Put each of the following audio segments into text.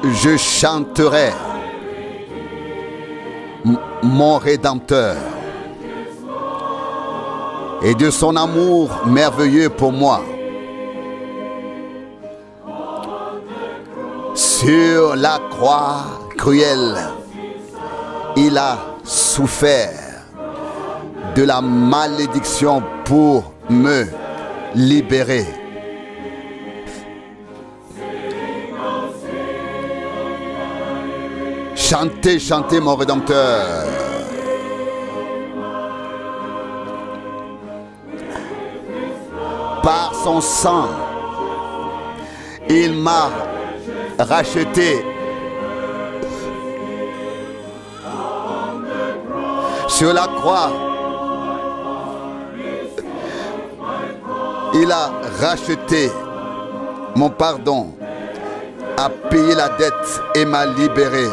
Je chanterai mon Rédempteur et de son amour merveilleux pour moi. Sur la croix cruelle, il a souffert de la malédiction pour me libérer. Chantez, chantez mon Rédempteur. Par son sang, il m'a racheté. Sur la croix, il a racheté mon pardon, a payé la dette et m'a libéré.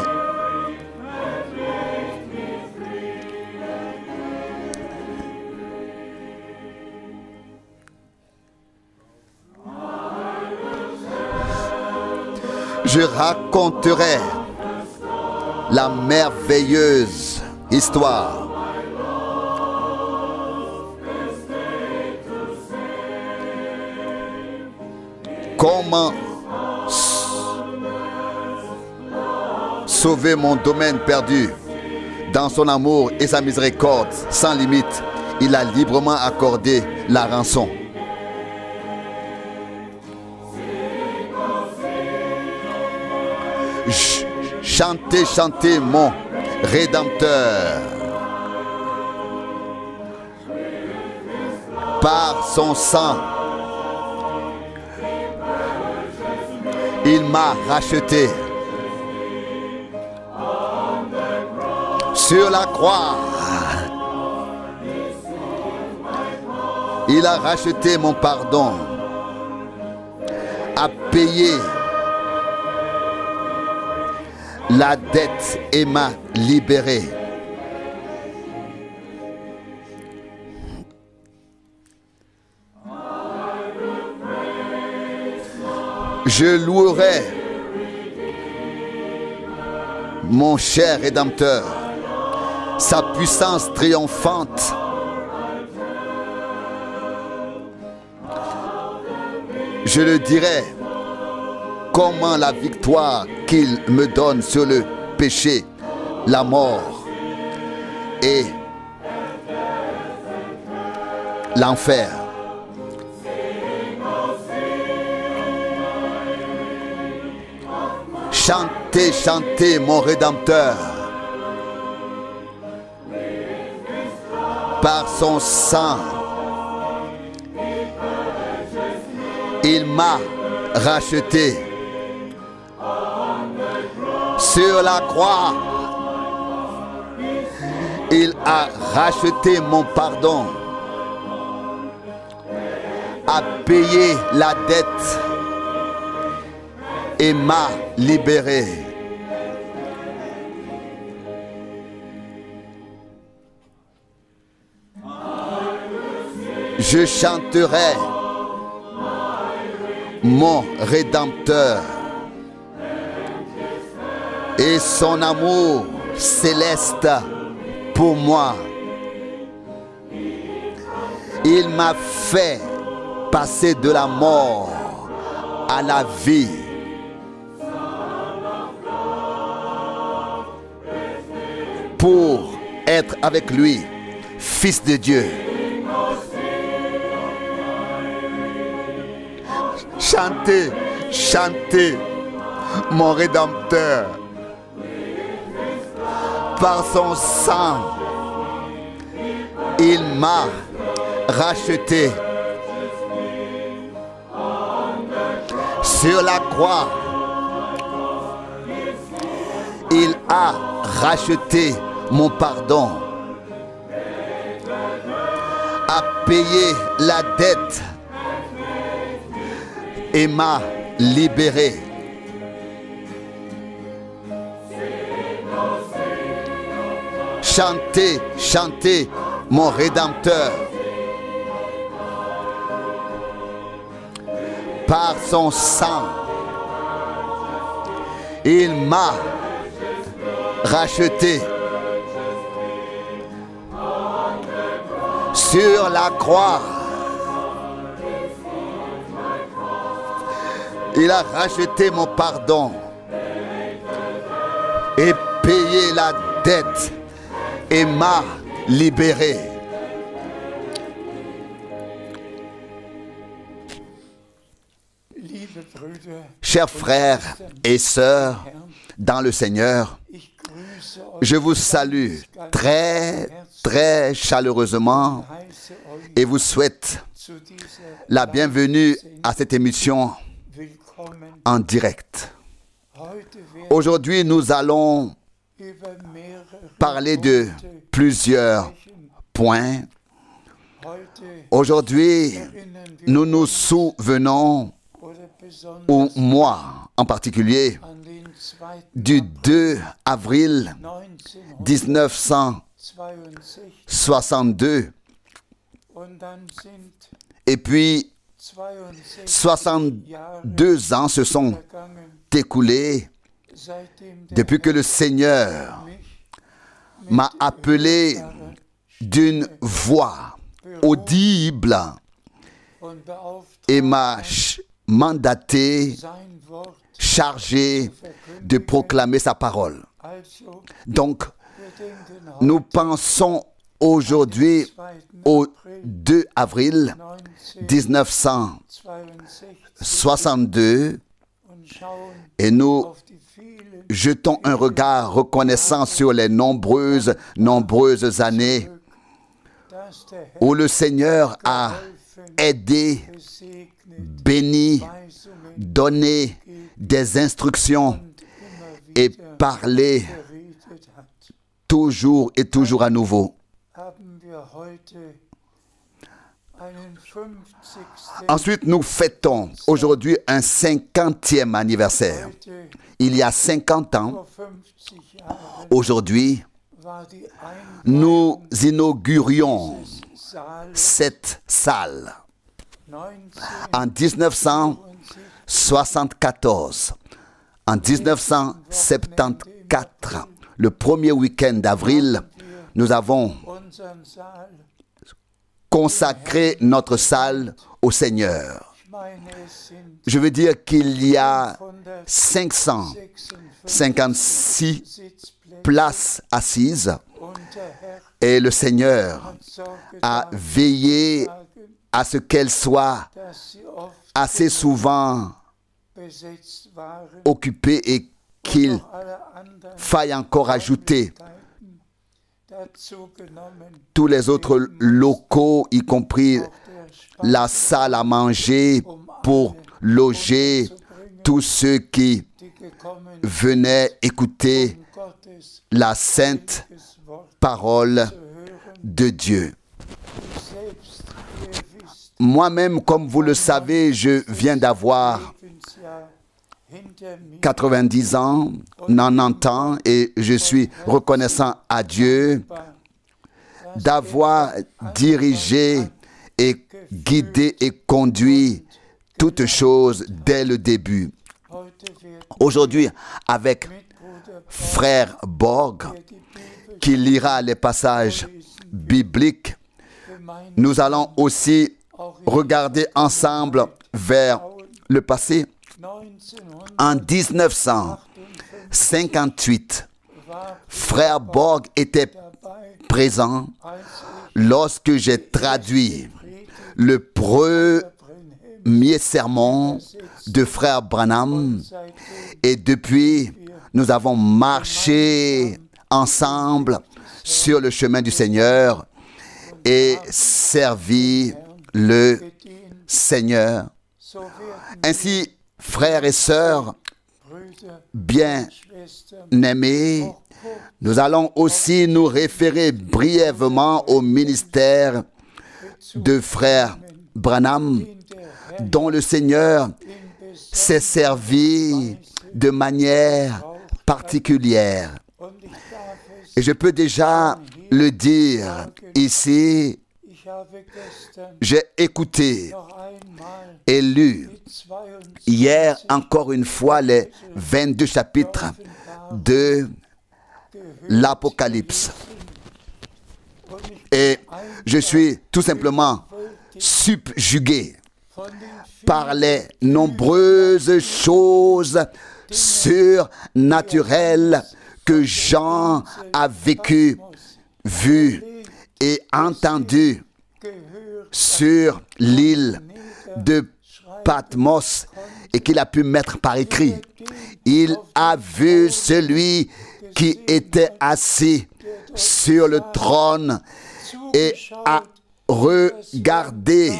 Je raconterai la merveilleuse histoire comment sauver mon domaine perdu. Dans son amour et sa miséricorde sans limite, il a librement accordé la rançon. Chantez, chantez mon Rédempteur. Par son sang, il m'a racheté. Sur la croix, il a racheté mon pardon, a payé la dette et m'a libéré. Je louerai mon cher Rédempteur, sa puissance triomphante. Je le dirai, comment la victoire qu'il me donne sur le péché, la mort et l'enfer. Chantez, chantez mon Rédempteur. Par son sang, il m'a racheté. Sur la croix, il a racheté mon pardon, a payé la dette et m'a libéré. Je chanterai mon Rédempteur et son amour céleste pour moi. Il m'a fait passer de la mort à la vie. Pour être avec lui, Fils de Dieu. Chantez, chantez mon Rédempteur. Par son sang, il m'a racheté. Sur la croix, il a racheté mon pardon, a payé la dette et m'a libéré. Chantez, chantez mon Rédempteur. Par son sang, Il m'a racheté. Sur la croix, il a racheté mon pardon et payé la dette et m'a libéré. Chers frères et sœurs dans le Seigneur, je vous salue très, très chaleureusement et vous souhaite la bienvenue à cette émission en direct. Aujourd'hui, nous allons parler de plusieurs points. Aujourd'hui, nous nous souvenons, ou moi en particulier, du 2 avril 1962. Et puis, 62 ans se sont écoulés depuis que le Seigneur m'a appelé d'une voix audible et m'a mandaté, chargé de proclamer sa parole. Donc, nous pensons aujourd'hui au 2 avril 1962 et nous jetons un regard reconnaissant sur les nombreuses années où le Seigneur a aidé, béni, donné des instructions et parlé toujours et toujours à nouveau. Ensuite, nous fêtons aujourd'hui un 50e anniversaire. Il y a 50 ans, aujourd'hui, nous inaugurions cette salle. En 1974, en 1974, le premier week-end d'avril, nous avons consacré notre salle au Seigneur. Je veux dire qu'il y a 556 places assises et le Seigneur a veillé à ce qu'elles soient assez souvent occupées et qu'il faille encore ajouter tous les autres locaux, y compris la salle à manger pour loger tous ceux qui venaient écouter la sainte parole de Dieu. Moi-même, comme vous le savez, je viens d'avoir 90 ans, 90 ans, et je suis reconnaissant à Dieu d'avoir dirigé et guidé et conduit toutes choses dès le début. Aujourd'hui, avec frère Borg, qui lira les passages bibliques, nous allons aussi regarder ensemble vers le passé. En 1958, frère Borg était présent lorsque j'ai traduit le premier sermon de frère Branham et depuis, nous avons marché ensemble sur le chemin du Seigneur et servi le Seigneur. Ainsi, frères et sœurs bien-aimés, nous allons aussi nous référer brièvement au ministère de frère Branham, dont le Seigneur s'est servi de manière particulière. Et je peux déjà le dire ici, j'ai écouté et lu hier encore une fois les 22 chapitres de l'Apocalypse. Et je suis tout simplement subjugué par les nombreuses choses surnaturelles que Jean a vécues, vues et entendues sur l'île de Patmos et qu'il a pu mettre par écrit. Il a vu celui qui était assis sur le trône et a regardé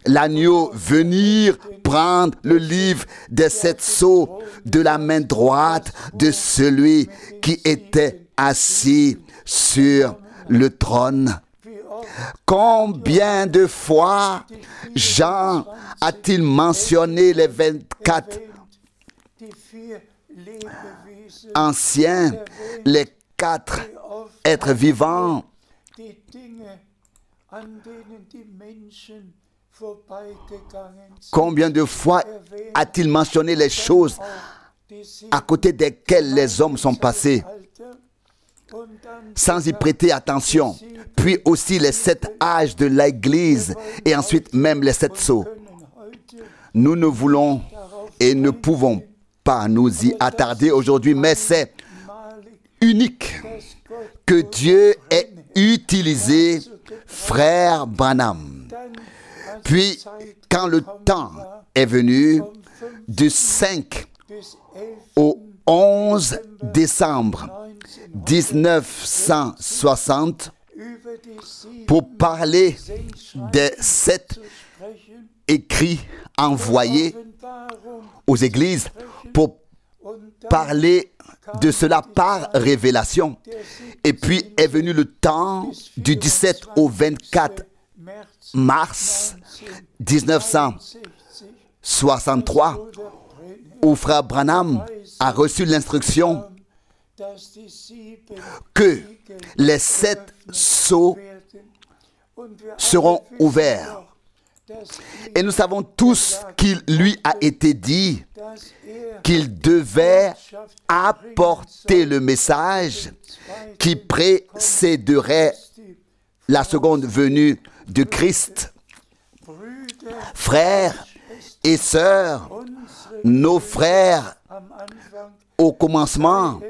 l'agneau venir prendre le livre des 7 sceaux de la main droite de celui qui était assis sur le trône. Combien de fois Jean a-t-il mentionné les 24 anciens, les 4 êtres vivants? Combien de fois a-t-il mentionné les choses à côté desquelles les hommes sont passés sans y prêter attention? Puis aussi les 7 âges de l'Église et ensuite même les 7 sceaux. Nous ne voulons et ne pouvons pas nous y attarder aujourd'hui, mais c'est unique que Dieu ait utilisé frère Branham. Puis, quand le temps est venu, du 5 au 11 décembre 1960, pour parler des 7 écrits envoyés aux églises, pour parler de cela par révélation. Et puis est venu le temps du 17 au 24 mars 1963, où frère Branham a reçu l'instruction que les 7 sceaux seront ouverts. Et nous savons tous qu'il lui a été dit qu'il devait apporter le message qui précéderait la seconde venue de Christ. Frères et sœurs, nos frères au commencement,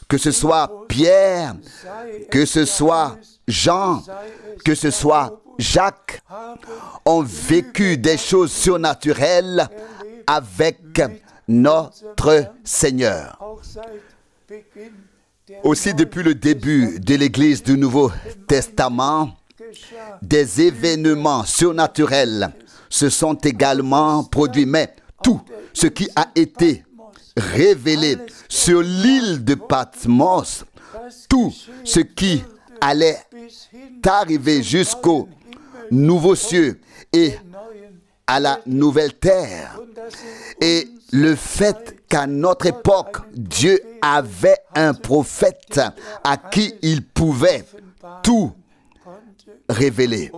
que ce soit Pierre, que ce soit Jean, que ce soit Jacques, ont vécu des choses surnaturelles avec notre Seigneur. Aussi, depuis le début de l'Église du Nouveau Testament, des événements surnaturels se sont également produits. Mais tout ce qui a été révélé sur l'île de Patmos, tout ce qui allait arriver jusqu'aux nouveaux cieux et à la nouvelle terre, et le fait qu'à notre époque, Dieu avait un prophète à qui il pouvait tout révéler.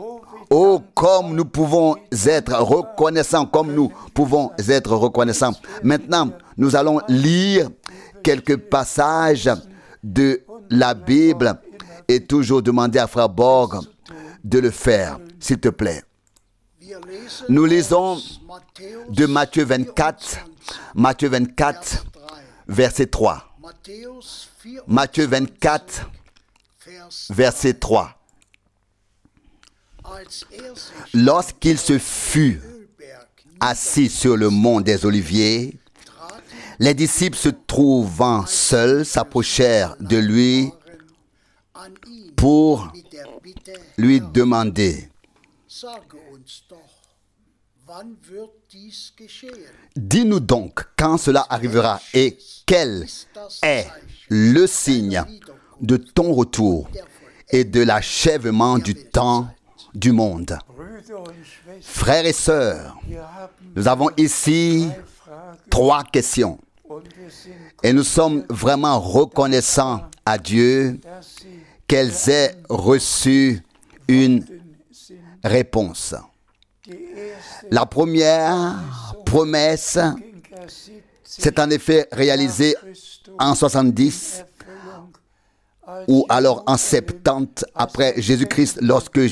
Oh, comme nous pouvons être reconnaissants, comme nous pouvons être reconnaissants. Maintenant, nous allons lire quelques passages de la Bible et toujours demander à Frère Borg de le faire, s'il te plaît. Nous lisons de Matthieu 24, verset 3. Matthieu 24, verset 3. Lorsqu'il se fut assis sur le mont des Oliviers, les disciples se trouvant seuls s'approchèrent de lui pour lui demander: dis-nous donc quand cela arrivera et quel est le signe de ton retour et de l'achèvement du temps du monde. Frères et sœurs, nous avons ici 3 questions et nous sommes vraiment reconnaissants à Dieu qu'elles aient reçu une réponse. La première promesse s'est en effet réalisée en 70 ou alors en 70 après Jésus-Christ, lorsque le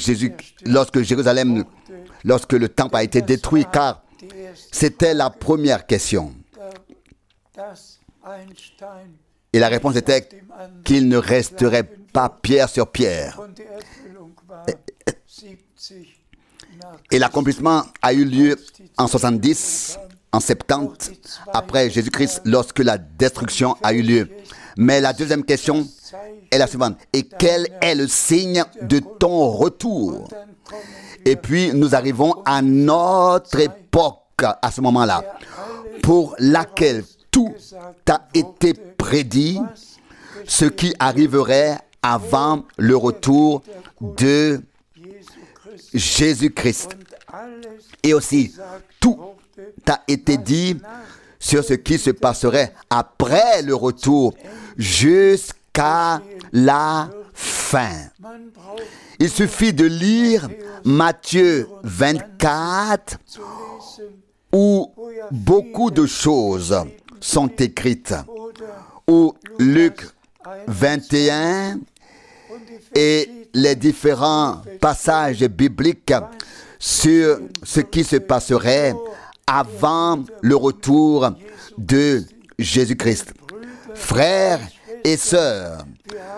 temple a été détruit, car c'était la première question. Et la réponse était qu'il ne resterait pas pierre sur pierre. Et l'accomplissement a eu lieu en 70, en 70, après Jésus-Christ, lorsque la destruction a eu lieu. Mais la deuxième question est la suivante. Et quel est le signe de ton retour? Et puis nous arrivons à notre époque, à ce moment-là, pour laquelle tout a été prédit, ce qui arriverait avant le retour de Jésus-Christ. Et aussi, tout a été dit sur ce qui se passerait après le retour jusqu'à la fin. Il suffit de lire Matthieu 24 où beaucoup de choses sont écrites, ou Luc 21 et les différents passages bibliques sur ce qui se passerait avant le retour de Jésus-Christ. Frères et sœurs,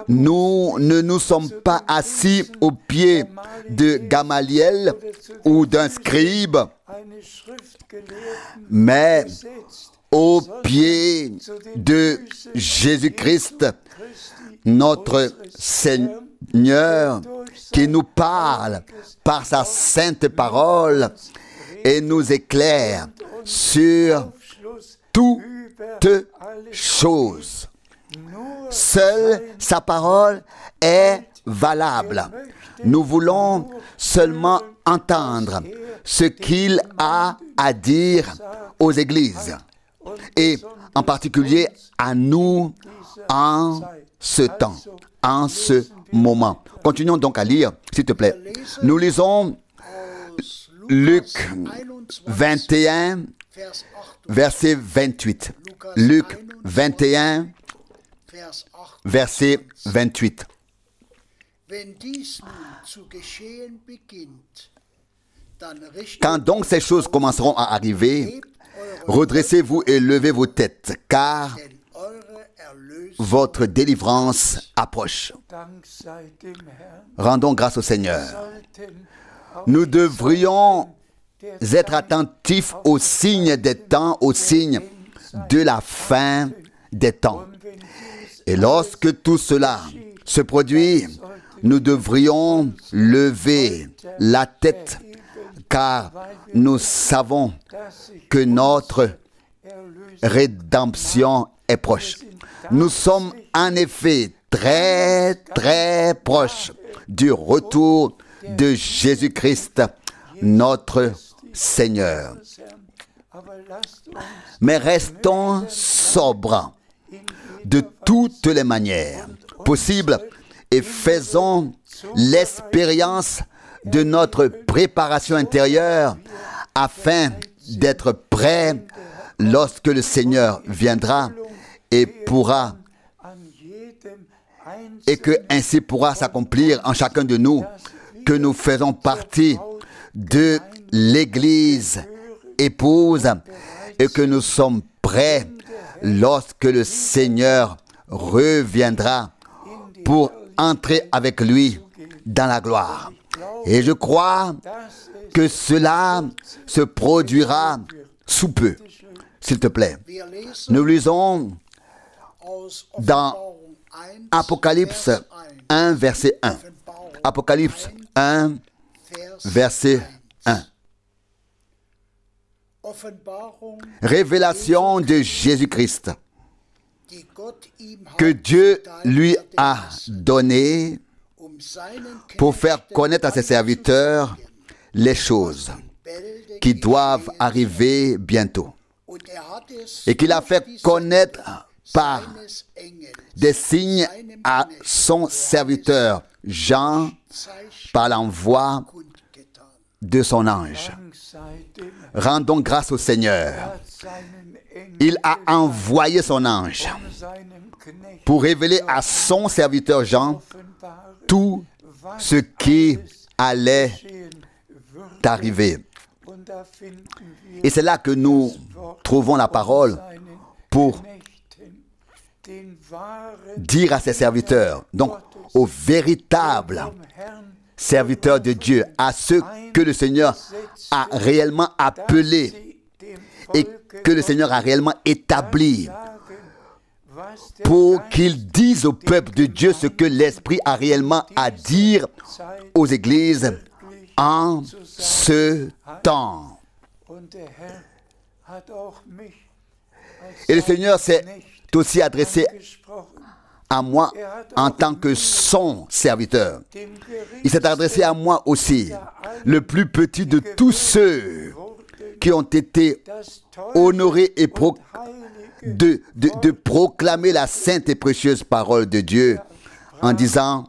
nous ne nous sommes pas assis au pied de Gamaliel ou d'un scribe, mais au pied de Jésus-Christ, notre Seigneur, qui nous parle par sa sainte parole et nous éclaire sur toutes choses. Seule sa parole est valable. Nous voulons seulement entendre ce qu'il a à dire aux églises, et en particulier à nous en ce temps, en ce moment. Continuons donc à lire, s'il te plaît. Nous lisons Luc 21, verset 28. Luc 21, verset 28. Quand donc ces choses commenceront à arriver, redressez-vous et levez vos têtes, car votre délivrance approche. Rendons grâce au Seigneur. Nous devrions être attentifs aux signes des temps, aux signes de la fin des temps. Et lorsque tout cela se produit, nous devrions lever la tête, car nous savons que notre rédemption est proche. Nous sommes en effet très, très proches du retour de Jésus-Christ, notre Seigneur. Mais restons sobres de toutes les manières possibles et faisons l'expérience de notre préparation intérieure afin d'être prêts lorsque le Seigneur viendra et que ainsi pourra s'accomplir en chacun de nous que nous faisons partie de l'Église épouse et que nous sommes prêts lorsque le Seigneur reviendra pour entrer avec lui dans la gloire. Et je crois que cela se produira sous peu. S'il te plaît, nous lisons dans Apocalypse 1, verset 1. Apocalypse 1, verset 1. Révélation de Jésus-Christ que Dieu lui a donné pour faire connaître à ses serviteurs les choses qui doivent arriver bientôt. Et qu'il a fait connaître par des signes à son serviteur Jean par l'envoi de son ange. Rendons grâce au Seigneur. Il a envoyé son ange pour révéler à son serviteur Jean tout ce qui allait arriver. Et c'est là que nous trouvons la parole pour dire à ses serviteurs, donc aux véritables serviteurs de Dieu, à ceux que le Seigneur a réellement appelés et que le Seigneur a réellement établis, pour qu'ils disent au peuple de Dieu ce que l'Esprit a réellement à dire aux églises en ce temps. Et le Seigneur s'est aussi adressé à moi en tant que son serviteur. Il s'est adressé à moi aussi, le plus petit de tous ceux qui ont été honorés et de proclamer la sainte et précieuse parole de Dieu en disant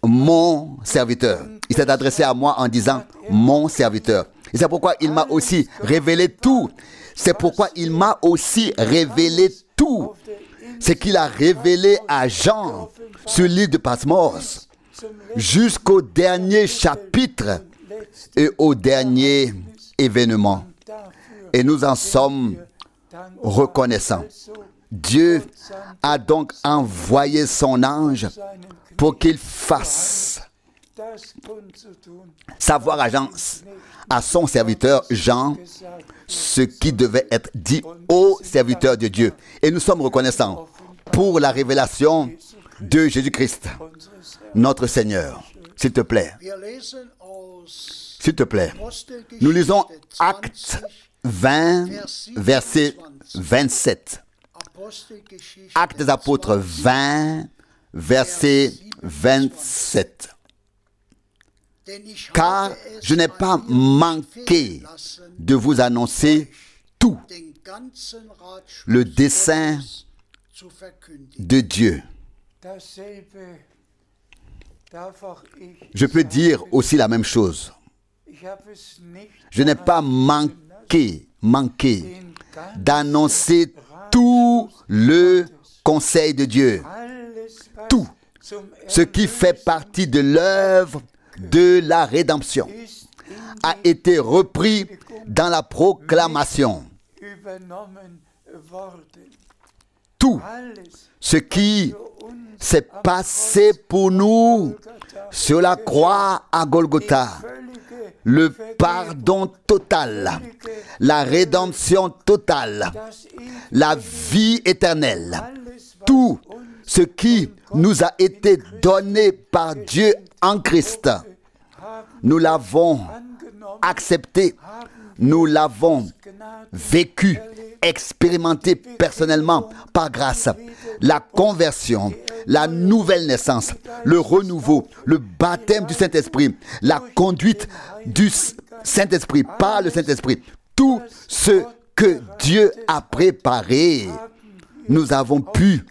mon serviteur. Il s'est adressé à moi en disant mon serviteur. Et c'est pourquoi il m'a aussi révélé tout. C'est pourquoi il m'a aussi révélé tout. C'est qu'il a révélé à Jean sur l'île de Patmos jusqu'au dernier chapitre et au dernier événement. Et nous en sommes reconnaissants. Dieu a donc envoyé son ange pour qu'il fasse savoir à son serviteur Jean ce qui devait être dit au serviteur de Dieu. Et nous sommes reconnaissants pour la révélation de Jésus-Christ, notre Seigneur. S'il te plaît. S'il te plaît. Nous lisons Actes 20, verset 27. Actes des Apôtres 20, verset 27. Car je n'ai pas manqué de vous annoncer tout le dessein de Dieu. Je peux dire aussi la même chose. Je n'ai pas manqué d'annoncer tout le conseil de Dieu. Tout ce qui fait partie de l'œuvre de la rédemption a été repris dans la proclamation. Tout ce qui s'est passé pour nous sur la croix à Golgotha, le pardon total, la rédemption totale, la vie éternelle, tout ce qui nous a été donné par Dieu en Christ, nous l'avons accepté, nous l'avons vécu, expérimenté personnellement par grâce. La conversion, la nouvelle naissance, le renouveau, le baptême du Saint-Esprit, la conduite du Saint-Esprit par le Saint-Esprit, tout ce que Dieu a préparé, nous avons pu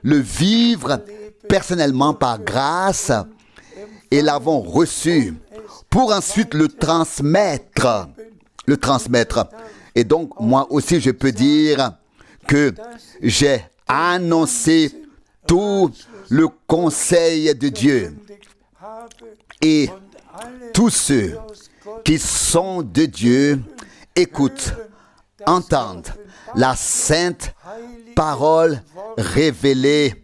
le vivre personnellement par grâce et l'avons reçu pour ensuite le transmettre. Et donc, moi aussi, je peux dire que j'ai annoncé tout le conseil de Dieu. Et tous ceux qui sont de Dieu écoutent, entendent la sainte parole révélée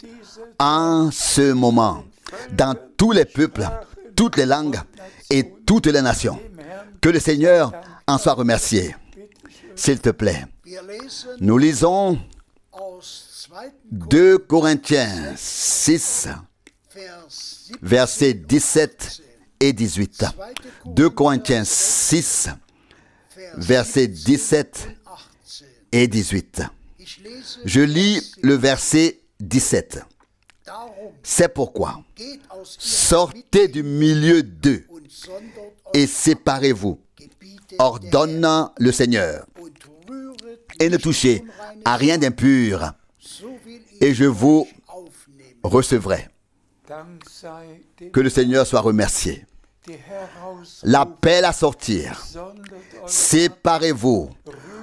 en ce moment dans tous les peuples, toutes les langues et toutes les nations. Que le Seigneur en soit remercié. S'il te plaît. Nous lisons 2 Corinthiens 6, versets 17 et 18. 2 Corinthiens 6, versets 17 et 18. Je lis le verset 17. C'est pourquoi, sortez du milieu d'eux et séparez-vous, ordonne le Seigneur, et ne touchez à rien d'impur, et je vous recevrai. Que le Seigneur soit remercié. L'appel à sortir. Séparez-vous.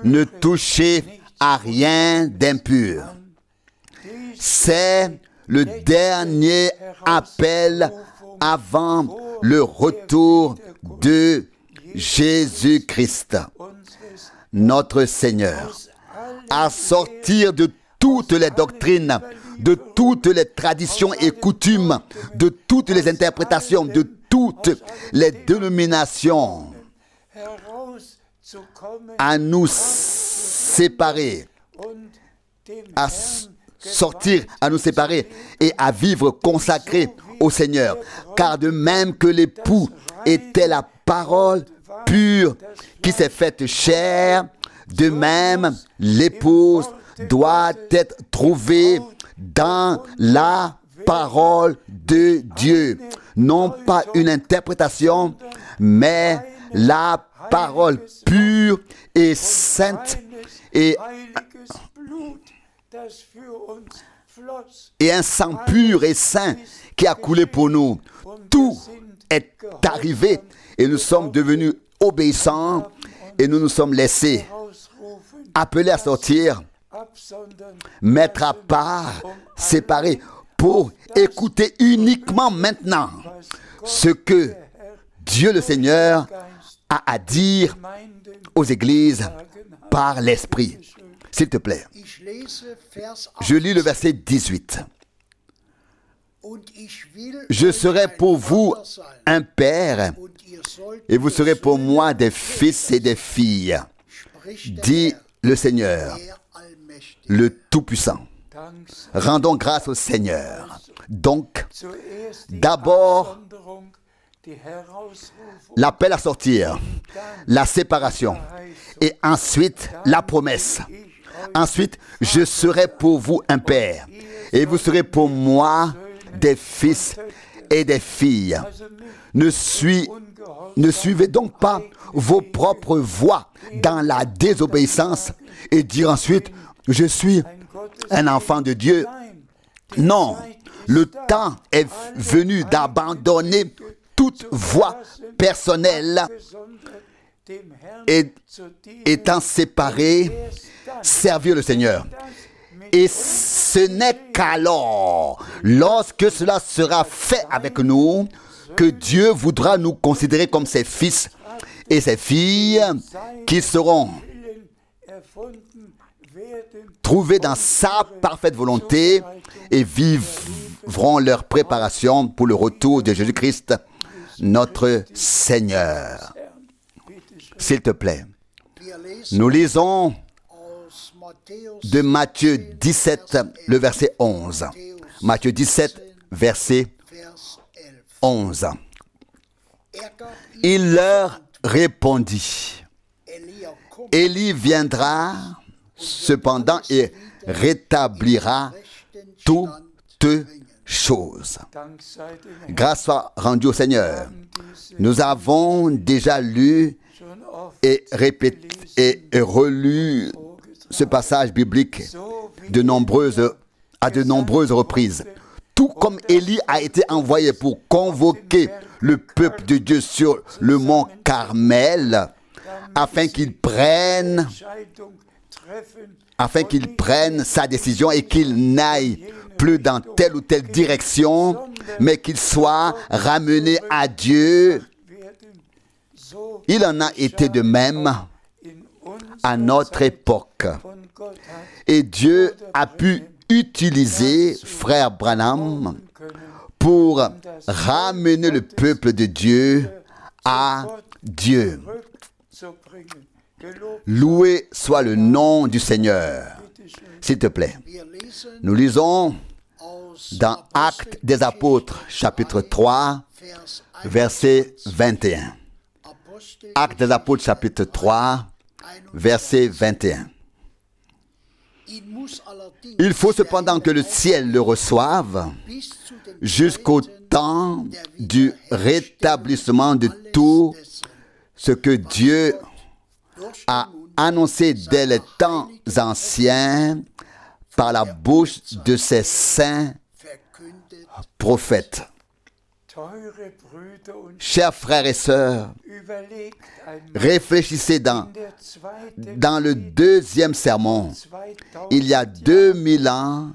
Ne touchez à rien d'impur. C'est le dernier appel avant le retour de Jésus-Christ, notre Seigneur, à sortir de toutes les doctrines, de toutes les traditions et coutumes, de toutes les interprétations, de toutes les dénominations, à nous séparer, à sortir, à nous séparer et à vivre consacrés au Seigneur. Car de même que l'époux était la parole pure qui s'est faite chair, de même l'épouse doit être trouvée dans la parole de Dieu. Non pas une interprétation, mais la parole pure et sainte et un sang pur et saint qui a coulé pour nous. Tout est arrivé et nous sommes devenus obéissants et nous nous sommes laissés appeler à sortir, mettre à part, séparer pour écouter uniquement maintenant ce que Dieu le Seigneur a à dire aux églises par l'Esprit. S'il te plaît. Je lis le verset 18. Je serai pour vous un père, et vous serez pour moi des fils et des filles, dit le Seigneur, le Tout-Puissant. Rendons grâce au Seigneur. Donc, d'abord, l'appel à sortir, la séparation, et ensuite la promesse. Ensuite, je serai pour vous un père, et vous serez pour moi des fils et des filles. Ne suivez donc pas vos propres voies dans la désobéissance et dire ensuite, je suis un enfant de Dieu. Non, le temps est venu d'abandonner toute voie personnelle et étant séparé, servir le Seigneur. Et ce n'est qu'alors, lorsque cela sera fait avec nous, que Dieu voudra nous considérer comme ses fils et ses filles qui seront trouvés dans sa parfaite volonté et vivront leur préparation pour le retour de Jésus-Christ, notre Seigneur. S'il te plaît, nous lisons de Matthieu 17, le verset 11. Matthieu 17, verset 11. Il leur répondit, Élie viendra cependant et rétablira toutes choses. Grâce soit rendue au Seigneur. Nous avons déjà lu et répété et relu ce passage biblique à de nombreuses reprises. Tout comme Élie a été envoyé pour convoquer le peuple de Dieu sur le mont Carmel, afin qu'il prenne sa décision et qu'il n'aille plus dans telle ou telle direction, mais qu'il soit ramené à Dieu. Il en a été de même à notre époque. Et Dieu a pu utiliser frère Branham pour ramener le peuple de Dieu à Dieu. Loué soit le nom du Seigneur. S'il te plaît. Nous lisons dans Actes des Apôtres, chapitre 3, verset 21. Actes des Apôtres, chapitre 3, verset 21. Il faut cependant que le ciel le reçoive jusqu'au temps du rétablissement de tout ce que Dieu a annoncé dès les temps anciens par la bouche de ses saints prophète. Chers frères et sœurs, réfléchissez dans le deuxième sermon. Il y a 2000 ans,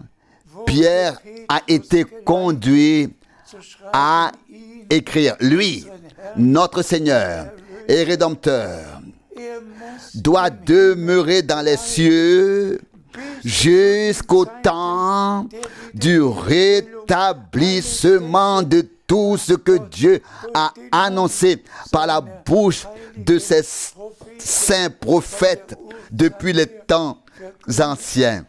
Pierre a été conduit à écrire. Lui, notre Seigneur et Rédempteur, doit demeurer dans les cieux jusqu'au temps du rétablissement de tout ce que Dieu a annoncé par la bouche de ses saints prophètes depuis les temps anciens.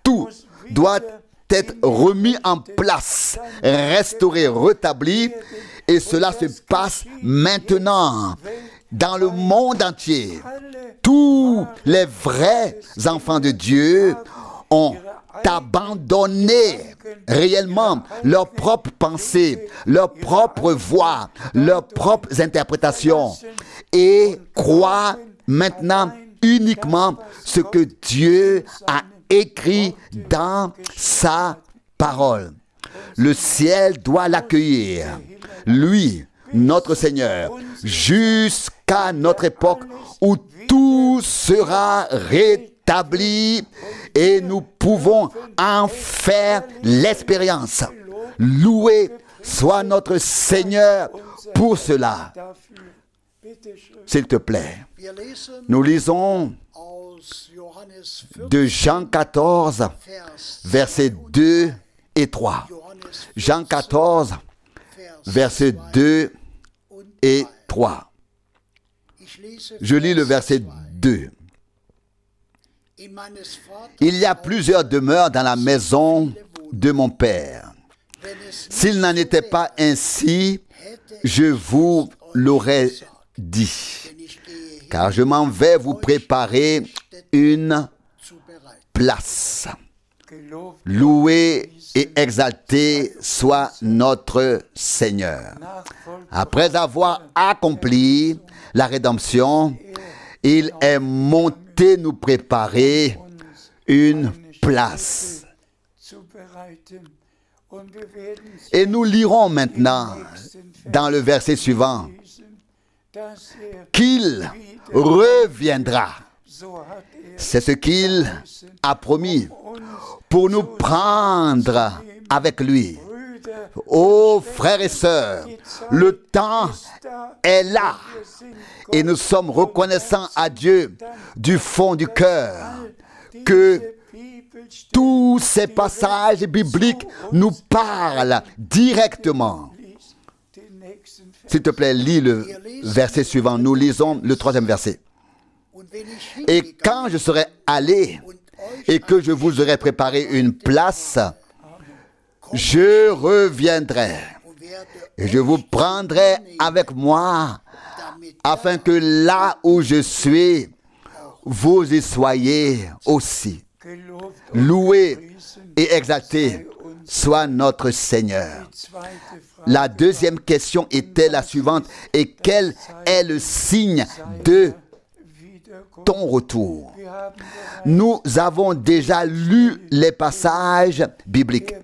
Tout doit être remis en place, restauré, rétabli, et cela se passe maintenant dans le monde entier. Tous les vrais enfants de Dieu ont abandonné réellement leurs propres pensées, leurs propres voix, leurs propres interprétations et croient maintenant uniquement ce que Dieu a écrit dans sa parole. Le ciel doit l'accueillir, lui, notre Seigneur, jusqu'à notre époque où tout sera rétabli et nous pouvons en faire l'expérience. Loué soit notre Seigneur pour cela. S'il te plaît, nous lisons de Jean 14, versets 2 et 3. Jean 14, versets 2 et 3. Je lis le verset 2. Il y a plusieurs demeures dans la maison de mon Père. S'il n'en était pas ainsi, je vous l'aurais dit. Car je m'en vais vous préparer une place. Loué et exalté soit notre Seigneur. Après avoir accompli la rédemption, il est monté nous préparer une place. Et nous lirons maintenant dans le verset suivant qu'il reviendra. C'est ce qu'il a promis pour nous prendre avec lui. Oh frères et sœurs, le temps est là et nous sommes reconnaissants à Dieu du fond du cœur que tous ces passages bibliques nous parlent directement. S'il te plaît, lis le verset suivant. Nous lisons le 3e verset. Et quand je serai allé et que je vous aurai préparé une place, je reviendrai et je vous prendrai avec moi afin que là où je suis, vous y soyez aussi. Loué et exalté soit notre Seigneur. La deuxième question était la suivante. Et quel est le signe de ton retour? Nous avons déjà lu les passages bibliques.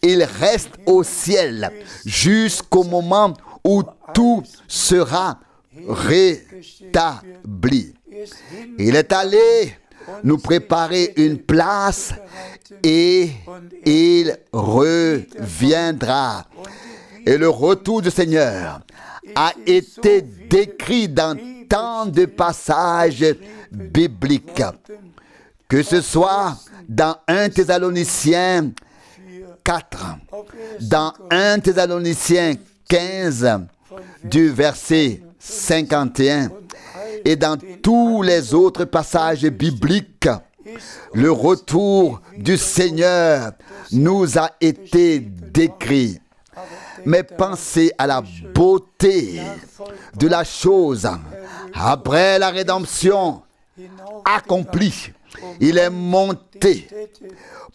Il reste au ciel jusqu'au moment où tout sera rétabli. Il est allé nous préparer une place et il reviendra. Et le retour du Seigneur a été décrit dans tant de passages bibliques, que ce soit dans 1 Thessaloniciens 4, dans 1 Thessaloniciens 15, du verset 51, et dans tous les autres passages bibliques, le retour du Seigneur nous a été décrit. Mais pensez à la beauté de la chose. Après la rédemption accomplie, il est monté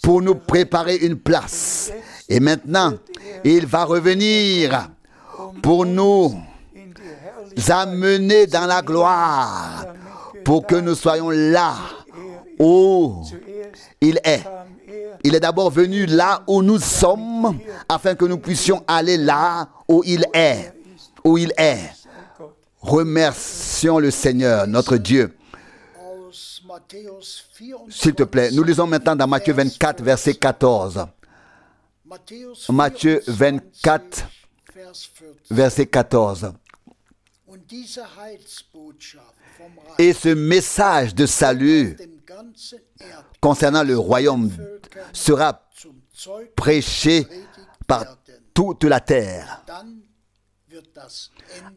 pour nous préparer une place. Et maintenant, il va revenir pour nous amener dans la gloire, pour que nous soyons là où il est. Il est d'abord venu là où nous sommes, afin que nous puissions aller là où il est. Où il est. Remercions le Seigneur, notre Dieu. S'il te plaît, nous lisons maintenant dans Matthieu 24, verset 14. Matthieu 24, verset 14. Et ce message de salut concernant le royaume sera prêché par toute la terre,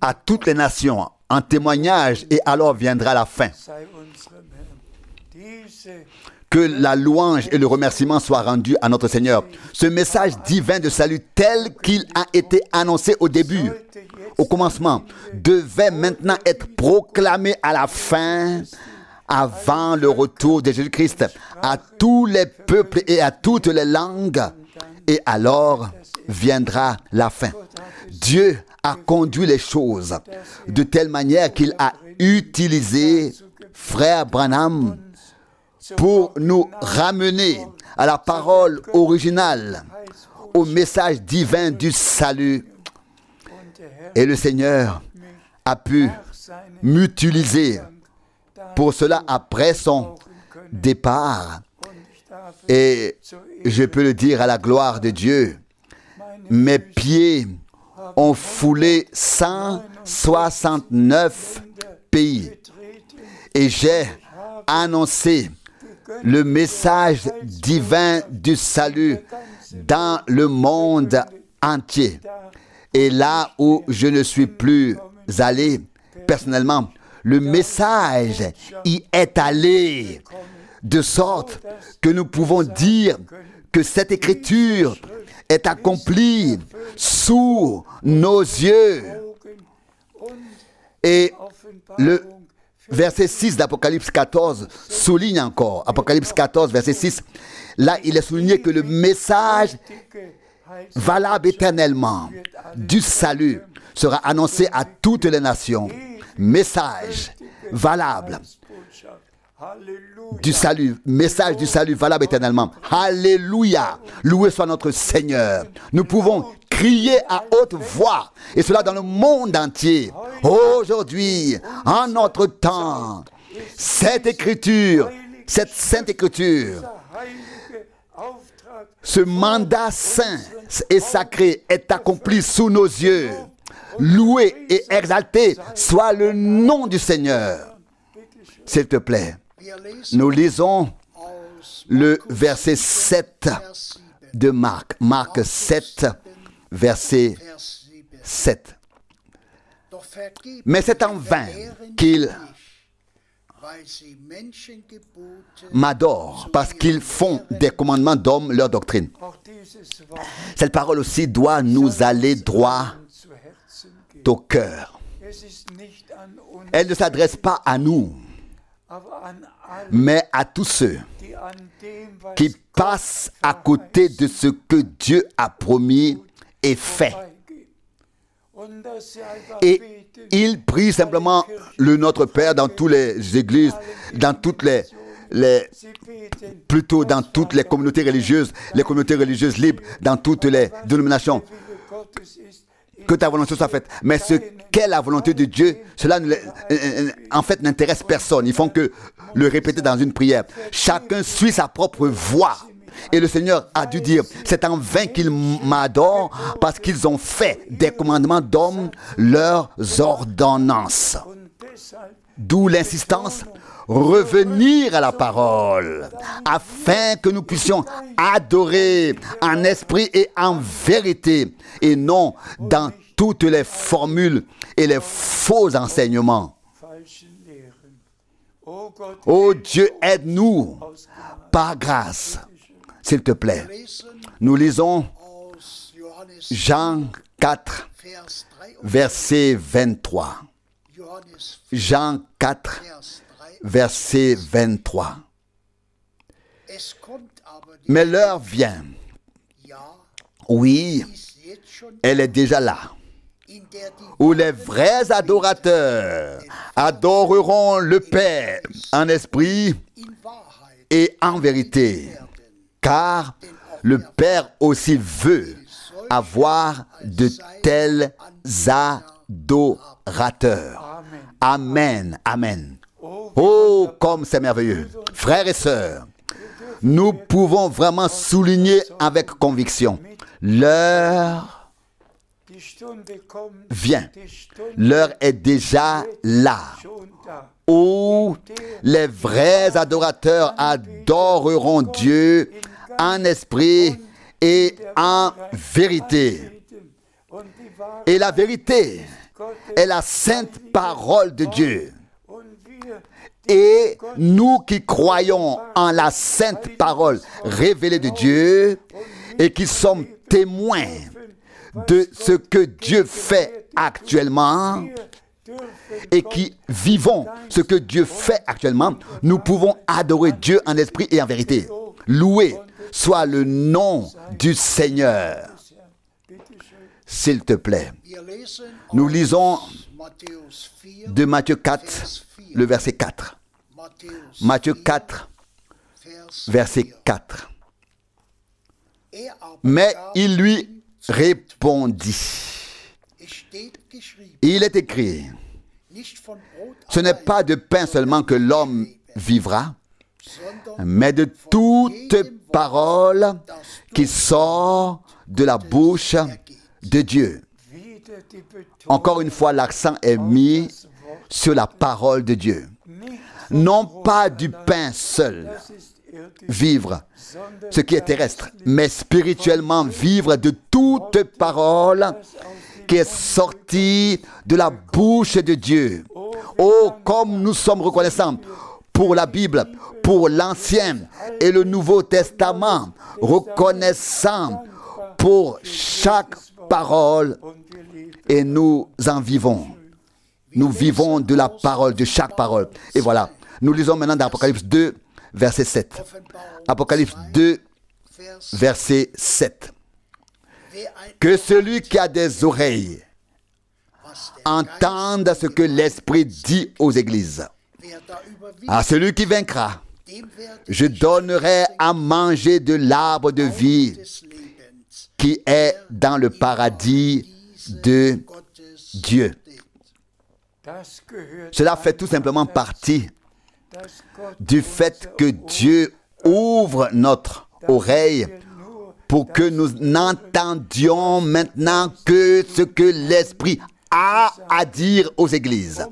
à toutes les nations, en témoignage, et alors viendra la fin. Que la louange et le remerciement soient rendus à notre Seigneur. Ce message divin de salut tel qu'il a été annoncé au début, au commencement, devait maintenant être proclamé à la fin, avant le retour de Jésus-Christ, à tous les peuples et à toutes les langues, et alors viendra la fin. Dieu a conduit les choses de telle manière qu'il a utilisé frère Branham pour nous ramener à la parole originale, au message divin du salut. Et le Seigneur a pu m'utiliser pour cela après son départ. Et je peux le dire à la gloire de Dieu, mes pieds ont foulé 169 pays et j'ai annoncé le message divin du salut dans le monde entier. Et là où je ne suis plus allé, personnellement, le message y est allé, de sorte que nous pouvons dire que cette écriture est accomplie sous nos yeux. Et le verset 6 d'Apocalypse 14 souligne encore, Apocalypse 14, verset 6, là il est souligné que le message valable éternellement du salut sera annoncé à toutes les nations. Message valable du salut, message du salut valable éternellement. Alléluia, loué soit notre Seigneur. Nous pouvons crier à haute voix, et cela dans le monde entier. Aujourd'hui, en notre temps, cette écriture, cette sainte écriture, ce mandat saint et sacré est accompli sous nos yeux. Loué et exalté soit le nom du Seigneur. S'il te plaît, nous lisons le verset 7 de Marc. Marc 7, verset 7. Mais c'est en vain qu'ils m'adorent, parce qu'ils font des commandements d'hommes leur doctrine. Cette parole aussi doit nous aller droit au cœur. Elle ne s'adresse pas à nous, mais à tous ceux qui passent à côté de ce que Dieu a promis et fait. Et il prie simplement le Notre Père dans toutes les églises, dans toutes plutôt dans toutes les communautés religieuses libres, dans toutes les dénominations. Que ta volonté soit faite. Mais ce qu'est la volonté de Dieu, cela en fait n'intéresse personne. Ils font que le répéter dans une prière. Chacun suit sa propre voie. Et le Seigneur a dû dire, c'est en vain qu'ils m'adorent, parce qu'ils ont fait des commandements d'hommes leurs ordonnances. D'où l'insistance, revenir à la parole, afin que nous puissions adorer en esprit et en vérité, et non dans toutes les formules et les faux enseignements. Oh Dieu, aide-nous par grâce, s'il te plaît. Nous lisons Jean 4, verset 23. Jean 4, verset 23. Mais l'heure vient, oui, elle est déjà là, où les vrais adorateurs adoreront le Père en esprit et en vérité. car le Père aussi veut avoir de tels adorateurs. Amen, amen. Oh, comme c'est merveilleux. Frères et sœurs, nous pouvons vraiment souligner avec conviction, l'heure vient, l'heure est déjà là, où les vrais adorateurs adoreront Dieu en esprit et en vérité. Et la vérité est la sainte parole de Dieu. Et nous qui croyons en la sainte parole révélée de Dieu et qui sommes témoins de ce que Dieu fait actuellement et qui vivons ce que Dieu fait actuellement, nous pouvons adorer Dieu en esprit et en vérité. Loué soit le nom du Seigneur. S'il te plaît. Nous lisons de Matthieu 4, le verset 4. Matthieu 4, verset 4. Mais il lui répondit. Il est écrit, ce n'est pas de pain seulement que l'homme vivra, mais de toute parole qui sort de la bouche de Dieu. Encore une fois, l'accent est mis sur la parole de Dieu. Non pas du pain seul, vivre ce qui est terrestre, mais spirituellement vivre de toute parole qui est sortie de la bouche de Dieu. Oh, comme nous sommes reconnaissants pour la Bible, pour l'Ancien et le Nouveau Testament, reconnaissants pour chaque parole, et nous en vivons. Nous vivons de la parole, de chaque parole. Et voilà, nous lisons maintenant dans Apocalypse 2, verset 7. Apocalypse 2, verset 7. Que celui qui a des oreilles entende ce que l'Esprit dit aux églises. À celui qui vaincra, je donnerai à manger de l'arbre de vie qui est dans le paradis de Dieu. Cela fait tout simplement partie du fait que Dieu ouvre notre oreille pour que nous n'entendions maintenant que ce que l'Esprit a à dire aux églises,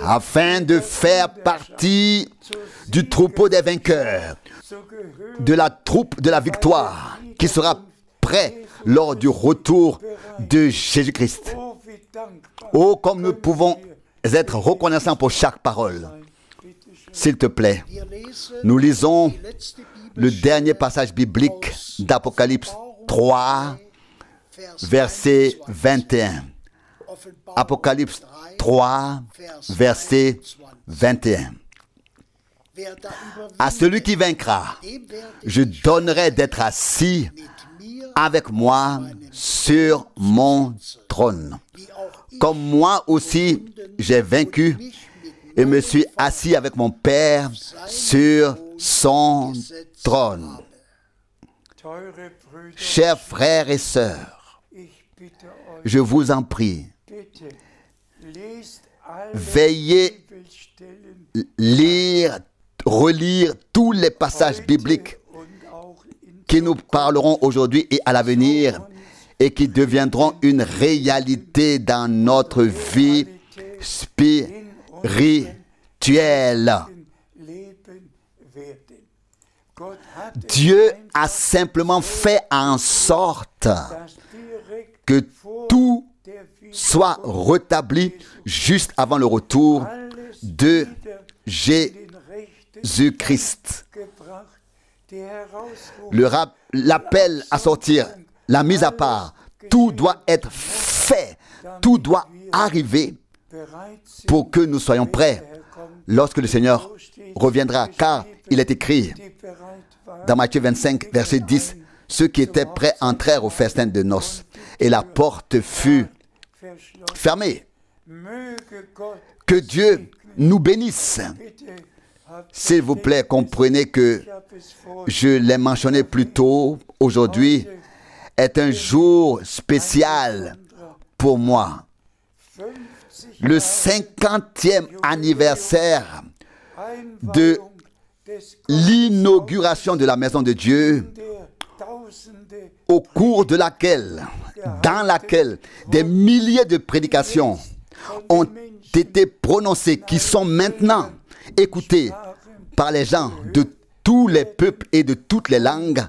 afin de faire partie du troupeau des vainqueurs, de la troupe de la victoire, qui sera prêt lors du retour de Jésus-Christ. Oh, comme nous pouvons être reconnaissants pour chaque parole. S'il te plaît, nous lisons le dernier passage biblique d'Apocalypse 3, verset 21. Apocalypse 3, verset 21. À celui qui vaincra, je donnerai d'être assis avec moi sur mon trône. Comme moi aussi, j'ai vaincu et me suis assis avec mon Père sur son trône. Chers frères et sœurs, je vous en prie, veillez lire, relire tous les passages bibliques qui nous parleront aujourd'hui et à l'avenir et qui deviendront une réalité dans notre vie spirituelle. Dieu a simplement fait en sorte que tout soit rétabli juste avant le retour de Jésus-Christ. L'appel à sortir, la mise à part, tout doit être fait, tout doit arriver pour que nous soyons prêts lorsque le Seigneur reviendra. Car il est écrit dans Matthieu 25, verset 10, ceux qui étaient prêts entrèrent au festin de noces et la porte fut fermée. Que Dieu nous bénisse. S'il vous plaît, comprenez que je l'ai mentionné plus tôt, aujourd'hui est un jour spécial pour moi. Le 50e anniversaire de l'inauguration de la maison de Dieu, au cours de dans laquelle des milliers de prédications ont été prononcées, qui sont maintenant écoutées par les gens de tous les peuples et de toutes les langues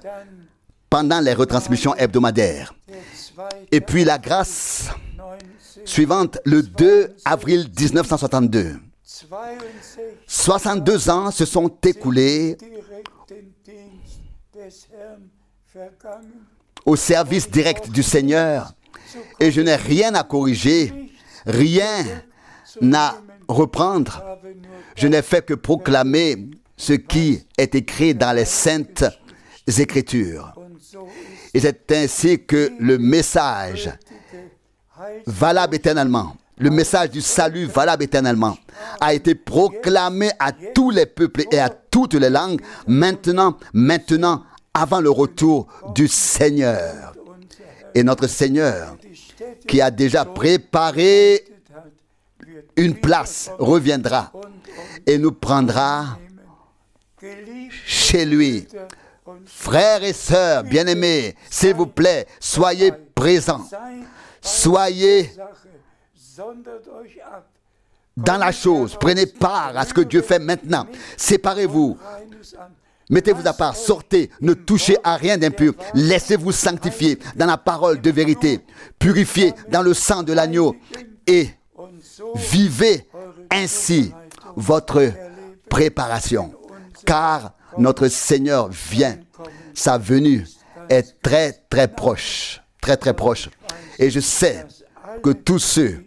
pendant les retransmissions hebdomadaires. Et puis la grâce suivante, le 2 avril 1962. 62 ans se sont écoulés au service direct du Seigneur et je n'ai rien à corriger, rien à reprendre. Je n'ai fait que proclamer ce qui est écrit dans les Saintes Écritures. Et c'est ainsi que le message valable éternellement, le message du salut valable éternellement, a été proclamé à tous les peuples et à toutes les langues, maintenant, avant le retour du Seigneur. Et notre Seigneur, qui a déjà préparé une place, reviendra et nous prendra chez lui. Frères et sœurs bien-aimés, s'il vous plaît, soyez présents. Soyez dans la chose. Prenez part à ce que Dieu fait maintenant. Séparez-vous. Mettez-vous à part. Sortez. Ne touchez à rien d'impur. Laissez-vous sanctifier dans la parole de vérité. Purifiez dans le sang de l'agneau. Et vivez ainsi votre préparation. Car notre Seigneur vient. Sa venue est très, très proche. Très, très proche. Et je sais que tous ceux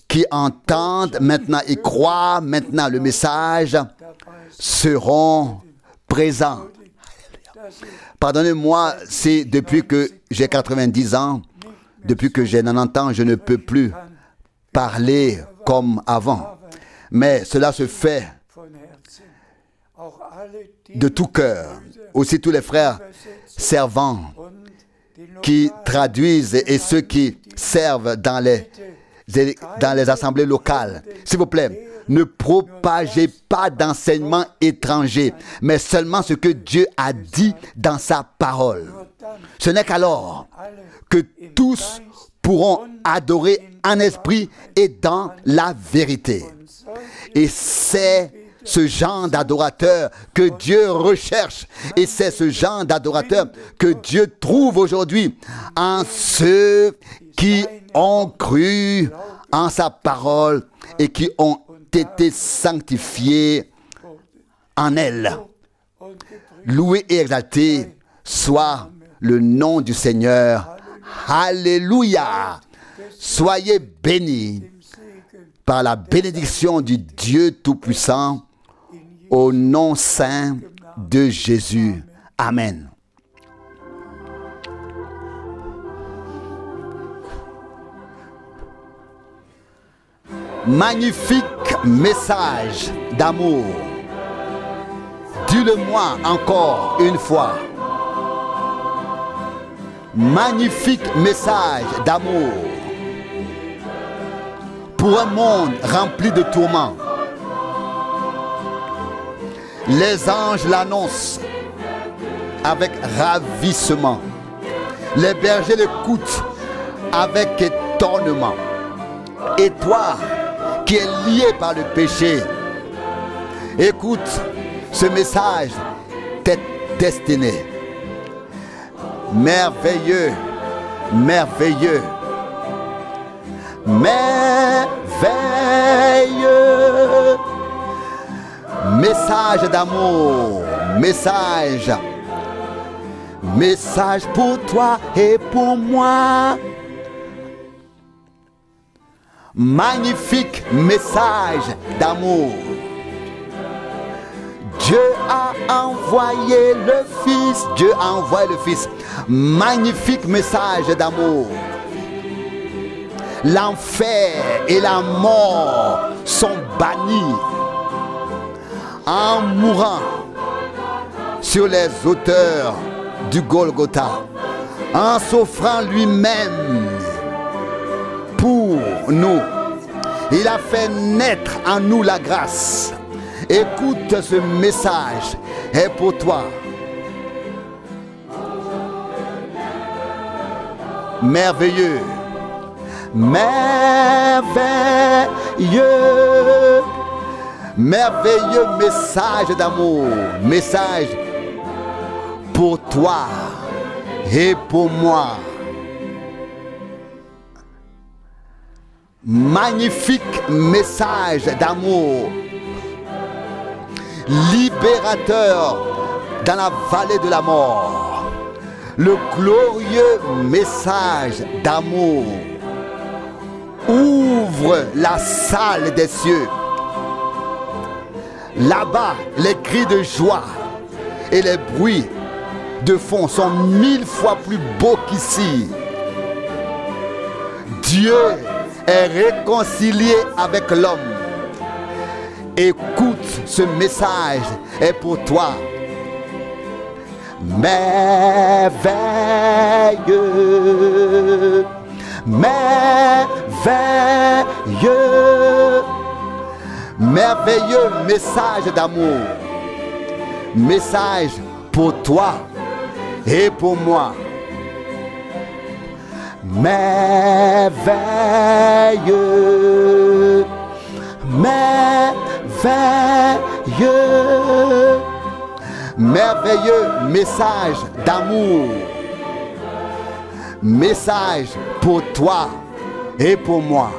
qui entendent maintenant et croient maintenant le message seront présents. Pardonnez-moi si depuis que j'ai 90 ans, depuis que j'ai 90 ans, je ne peux plus parler comme avant. Mais cela se fait de tout cœur. Aussi tous les frères servants qui traduisent et ceux qui servent dans les assemblées locales. S'il vous plaît, ne propagez pas d'enseignements étrangers, mais seulement ce que Dieu a dit dans sa parole. Ce n'est qu'alors que tous pourront adorer en esprit et dans la vérité. Et c'est ce genre d'adorateur que Dieu recherche. Et c'est ce genre d'adorateur que Dieu trouve aujourd'hui en ceux qui ont cru en sa parole et qui ont été sanctifiés en elle. Loué et exalté soit le nom du Seigneur. Alléluia. Soyez bénis par la bénédiction du Dieu Tout-Puissant au nom saint de Jésus. Amen. Magnifique message d'amour. Dis-le-moi encore une fois. Magnifique message d'amour pour un monde rempli de tourments. Les anges l'annoncent avec ravissement. Les bergers l'écoutent avec étonnement. Et toi, qui es lié par le péché, écoute, ce message t'est destiné. Merveilleux, merveilleux, merveilleux. Message d'amour, message pour toi et pour moi. Magnifique message d'amour. Dieu a envoyé le Fils. Dieu a envoyé le Fils. Magnifique message d'amour. L'enfer et la mort sont bannis en mourant sur les hauteurs du Golgotha, en s'offrant lui-même pour nous. Il a fait naître en nous la grâce. Écoute, ce message est pour toi. Merveilleux, merveilleux, merveilleux message d'amour, message pour toi et pour moi. Magnifique message d'amour, libérateur dans la vallée de la mort. Le glorieux message d'amour ouvre la salle des cieux. Là-bas, les cris de joie et les bruits de fond sont 1000 fois plus beaux qu'ici. Dieu est réconcilié avec l'homme. Écoute, ce message est pour toi. Merveilleux, merveilleux, merveilleux message d'amour, message pour toi et pour moi. Merveilleux, merveilleux, merveilleux message d'amour, message pour toi et pour moi.